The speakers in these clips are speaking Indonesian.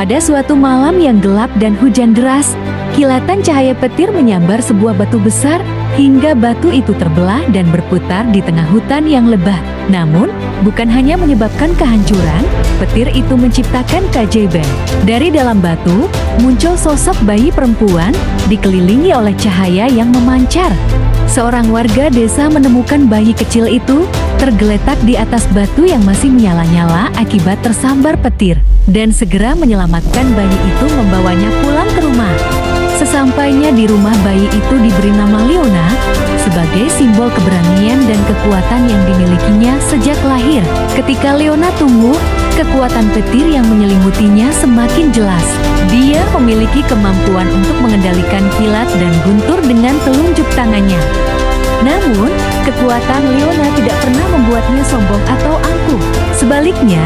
Pada suatu malam yang gelap dan hujan deras, kilatan cahaya petir menyambar sebuah batu besar hingga batu itu terbelah dan berputar di tengah hutan yang lebah. Namun, bukan hanya menyebabkan kehancuran, petir itu menciptakan keajaiban. Dari dalam batu, muncul sosok bayi perempuan dikelilingi oleh cahaya yang memancar. Seorang warga desa menemukan bayi kecil itu tergeletak di atas batu yang masih menyala-nyala akibat tersambar petir, dan segera menyelamatkan bayi itu membawanya pulang ke rumah. Sesampainya di rumah, bayi itu diberi nama Leona sebagai simbol keberanian dan kekuatan yang dimilikinya sejak lahir. Ketika Leona tumbuh, kekuatan petir yang menyelimutinya semakin jelas. Dia memiliki kemampuan untuk mengendalikan kilat dan guntur dengan telunjuk tangannya. Namun, kekuatan Leona tidak pernah membuatnya sombong atau angkuh. Sebaliknya,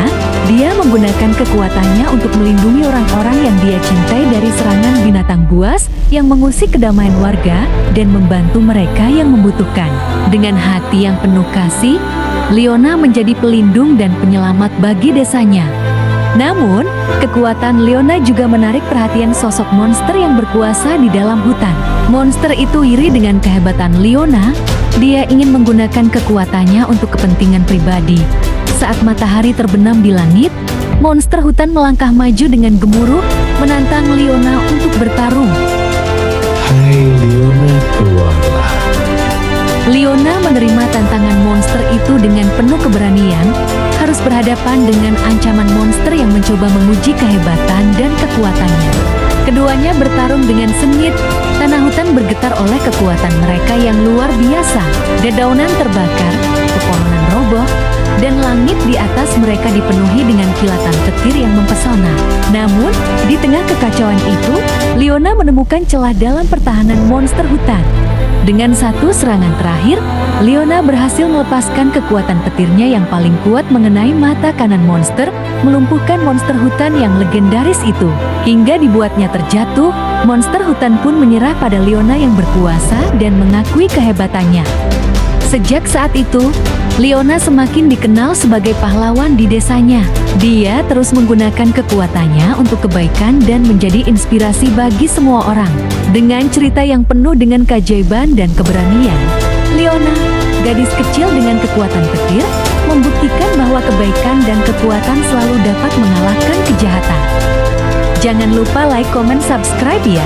dia menggunakan kekuatannya untuk melindungi orang-orang yang dia cintai dari serangan binatang buas yang mengusik kedamaian warga dan membantu mereka yang membutuhkan. Dengan hati yang penuh kasih, Leona menjadi pelindung dan penyelamat bagi desanya. Namun, kekuatan Leona juga menarik perhatian sosok monster yang berkuasa di dalam hutan. Monster itu iri dengan kehebatan Leona. Dia ingin menggunakan kekuatannya untuk kepentingan pribadi. Saat matahari terbenam di langit, monster hutan melangkah maju dengan gemuruh, menantang Leona untuk bertarung. Hai Leona, keluarlah. Leona menerima tantangan monster itu dengan penuh keberanian, harus berhadapan dengan ancaman monster yang mencoba menguji kehebatan dan kekuatannya. Keduanya bertarung dengan sengit, tanah hutan bergetar oleh kekuatan mereka yang luar biasa. Dedaunan terbakar, pepohonan roboh, dan langit di atas mereka dipenuhi dengan kilatan petir yang mempesona. Namun, di tengah kekacauan itu, Leona menemukan celah dalam pertahanan monster hutan. Dengan satu serangan terakhir, Leona berhasil melepaskan kekuatan petirnya yang paling kuat mengenai mata kanan monster, melumpuhkan monster hutan yang legendaris itu. Hingga dibuatnya terjatuh, monster hutan pun menyerah pada Leona yang berkuasa dan mengakui kehebatannya. Sejak saat itu, Leona semakin dikenal sebagai pahlawan di desanya. Dia terus menggunakan kekuatannya untuk kebaikan dan menjadi inspirasi bagi semua orang. Dengan cerita yang penuh dengan keajaiban dan keberanian, Leona, gadis kecil dengan kekuatan petir, membuktikan bahwa kebaikan dan kekuatan selalu dapat mengalahkan kejahatan. Jangan lupa like, comment, subscribe ya!